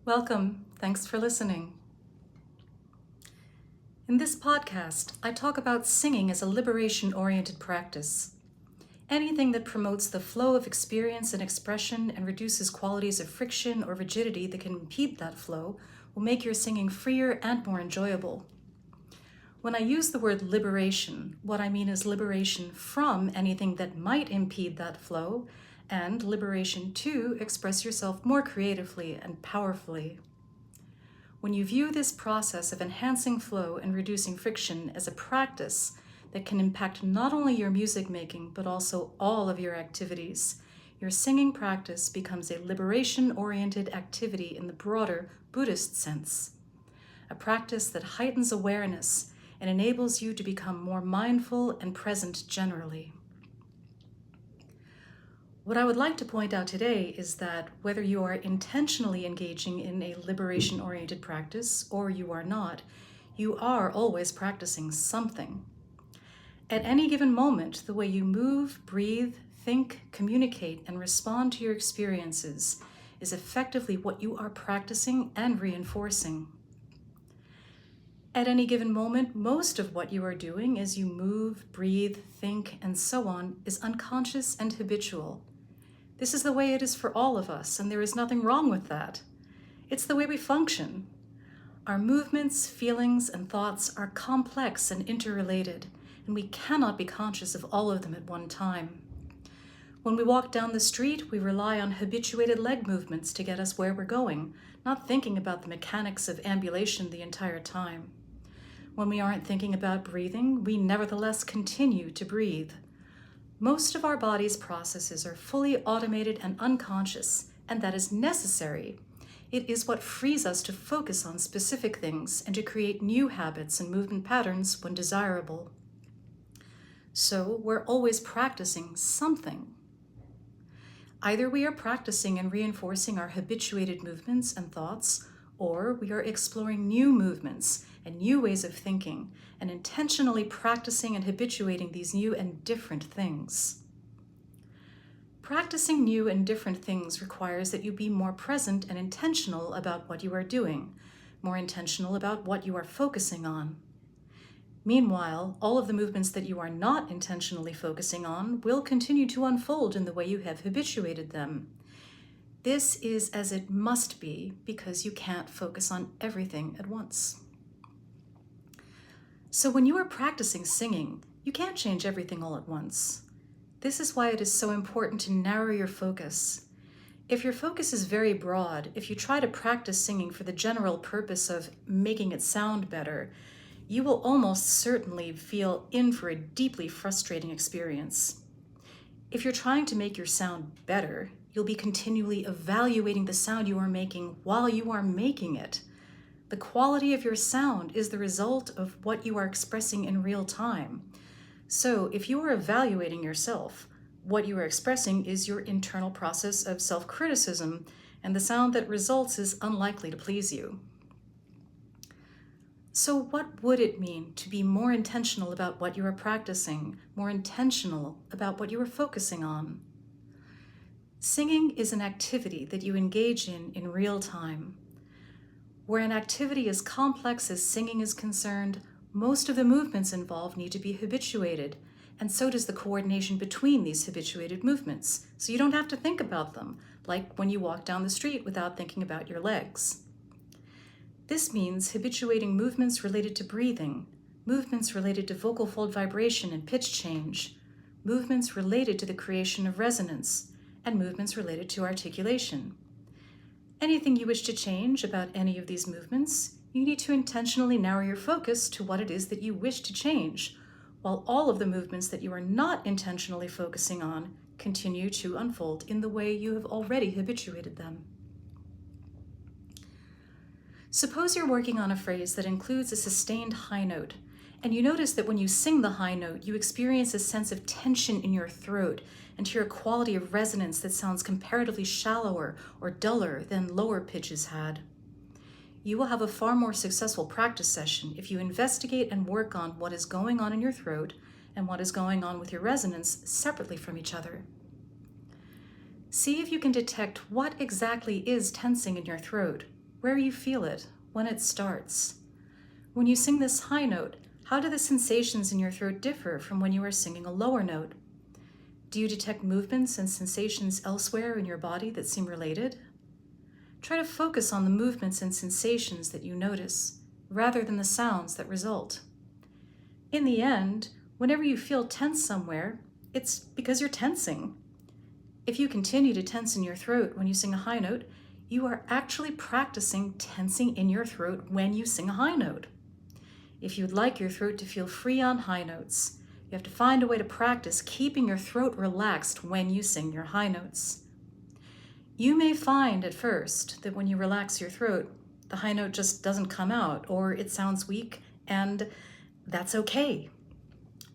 Welcome. Thanks for listening. In this podcast, I talk about singing as a liberation-oriented practice. Anything that promotes the flow of experience and expression and reduces qualities of friction or rigidity that can impede that flow will make your singing freer and more enjoyable. When I use the word liberation, what I mean is liberation from anything that might impede that flow and liberation to express yourself more creatively and powerfully. When you view this process of enhancing flow and reducing friction as a practice that can impact not only your music making, but also all of your activities, your singing practice becomes a liberation-oriented activity in the broader Buddhist sense. A practice that heightens awareness and enables you to become more mindful and present generally. What I would like to point out today is that whether you are intentionally engaging in a liberation-oriented practice or you are not, you are always practicing something. At any given moment, the way you move, breathe, think, communicate, and respond to your experiences is effectively what you are practicing and reinforcing. At any given moment, most of what you are doing as you move, breathe, think, and so on is unconscious and habitual. This is the way it is for all of us, and there is nothing wrong with that. It's the way we function. Our movements, feelings, and thoughts are complex and interrelated, and we cannot be conscious of all of them at one time. When we walk down the street, we rely on habituated leg movements to get us where we're going, not thinking about the mechanics of ambulation the entire time. When we aren't thinking about breathing, we nevertheless continue to breathe. Most of our body's processes are fully automated and unconscious, and that is necessary. It is what frees us to focus on specific things and to create new habits and movement patterns when desirable. So we're always practicing something. Either we are practicing and reinforcing our habituated movements and thoughts, or we are exploring new movements and new ways of thinking and intentionally practicing and habituating these new and different things. Practicing new and different things requires that you be more present and intentional about what you are doing, more intentional about what you are focusing on. Meanwhile, all of the movements that you are not intentionally focusing on will continue to unfold in the way you have habituated them. This is as it must be because you can't focus on everything at once. So when you are practicing singing, you can't change everything all at once. This is why it is so important to narrow your focus. If your focus is very broad, if you try to practice singing for the general purpose of making it sound better, you will almost certainly feel in for a deeply frustrating experience. If you're trying to make your sound better, you'll be continually evaluating the sound you are making while you are making it. The quality of your sound is the result of what you are expressing in real time. So if you are evaluating yourself, what you are expressing is your internal process of self-criticism, and the sound that results is unlikely to please you. So what would it mean to be more intentional about what you are practicing, more intentional about what you are focusing on? Singing is an activity that you engage in real time. Where an activity as complex as singing is concerned, most of the movements involved need to be habituated, and so does the coordination between these habituated movements, so you don't have to think about them, like when you walk down the street without thinking about your legs. This means habituating movements related to breathing, movements related to vocal fold vibration and pitch change, movements related to the creation of resonance, and movements related to articulation. Anything you wish to change about any of these movements, you need to intentionally narrow your focus to what it is that you wish to change, while all of the movements that you are not intentionally focusing on continue to unfold in the way you have already habituated them. Suppose you're working on a phrase that includes a sustained high note, and you notice that when you sing the high note, you experience a sense of tension in your throat and hear a quality of resonance that sounds comparatively shallower or duller than lower pitches had. You will have a far more successful practice session if you investigate and work on what is going on in your throat and what is going on with your resonance separately from each other. See if you can detect what exactly is tensing in your throat. where you feel it, when it starts. When you sing this high note, how do the sensations in your throat differ from when you are singing a lower note? Do you detect movements and sensations elsewhere in your body that seem related? Try to focus on the movements and sensations that you notice, rather than the sounds that result. In the end, whenever you feel tense somewhere, it's because you're tensing. If you continue to tense in your throat when you sing a high note, you are actually practicing tensing in your throat when you sing a high note. If you'd like your throat to feel free on high notes, you have to find a way to practice keeping your throat relaxed when you sing your high notes. You may find at first that when you relax your throat, the high note just doesn't come out or it sounds weak, and that's okay.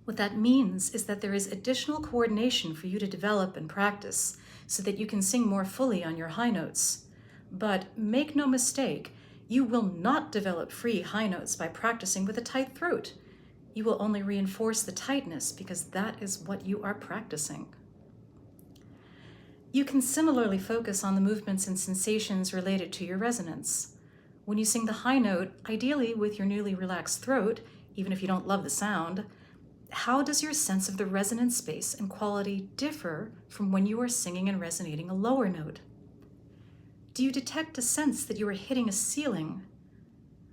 What that means is that there is additional coordination for you to develop and practice so that you can sing more fully on your high notes. But make no mistake, you will not develop free high notes by practicing with a tight throat. You will only reinforce the tightness because that is what you are practicing. You can similarly focus on the movements and sensations related to your resonance. When you sing the high note, ideally with your newly relaxed throat, even if you don't love the sound, how does your sense of the resonance space and quality differ from when you are singing and resonating a lower note? Do you detect a sense that you are hitting a ceiling?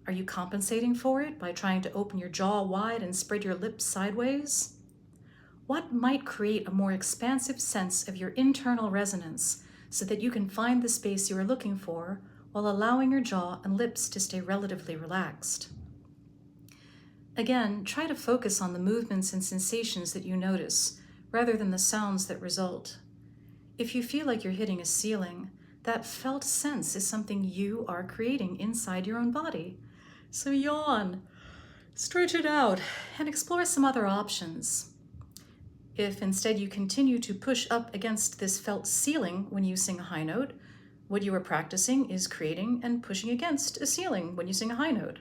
Are you compensating for it by trying to open your jaw wide and spread your lips sideways? What might create a more expansive sense of your internal resonance so that you can find the space you are looking for while allowing your jaw and lips to stay relatively relaxed? Again, try to focus on the movements and sensations that you notice, rather than the sounds that result. If you feel like you're hitting a ceiling, that felt sense is something you are creating inside your own body. So yawn, stretch it out, and explore some other options. If instead you continue to push up against this felt ceiling when you sing a high note, what you are practicing is creating and pushing against a ceiling when you sing a high note.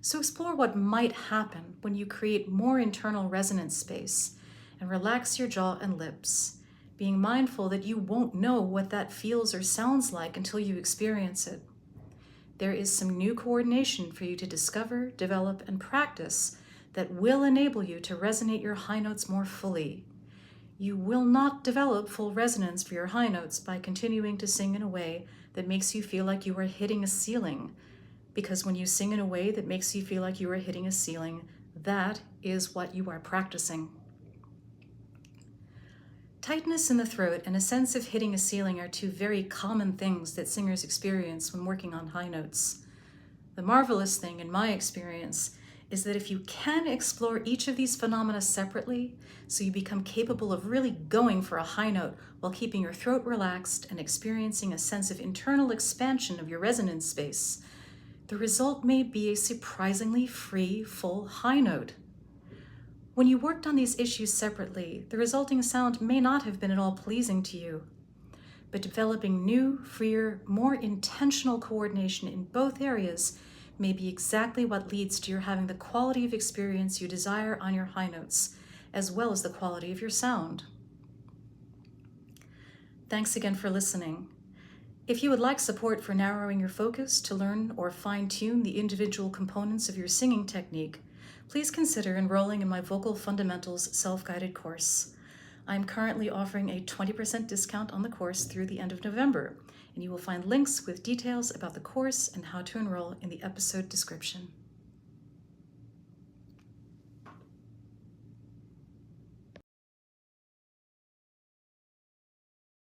So explore what might happen when you create more internal resonance space and relax your jaw and lips, being mindful that you won't know what that feels or sounds like until you experience it. There is some new coordination for you to discover, develop, and practice that will enable you to resonate your high notes more fully. You will not develop full resonance for your high notes by continuing to sing in a way that makes you feel like you are hitting a ceiling, because when you sing in a way that makes you feel like you are hitting a ceiling, that is what you are practicing. Tightness in the throat and a sense of hitting a ceiling are two very common things that singers experience when working on high notes. The marvelous thing, in my experience, is that if you can explore each of these phenomena separately, so you become capable of really going for a high note while keeping your throat relaxed and experiencing a sense of internal expansion of your resonance space, the result may be a surprisingly free, full high note. When you worked on these issues separately, the resulting sound may not have been at all pleasing to you. But developing new, freer, more intentional coordination in both areas may be exactly what leads to your having the quality of experience you desire on your high notes, as well as the quality of your sound. Thanks again for listening. If you would like support for narrowing your focus to learn or fine-tune the individual components of your singing technique, please consider enrolling in my Vocal Fundamentals self-guided course. I am currently offering a 20% discount on the course through the end of November, and you will find links with details about the course and how to enroll in the episode description.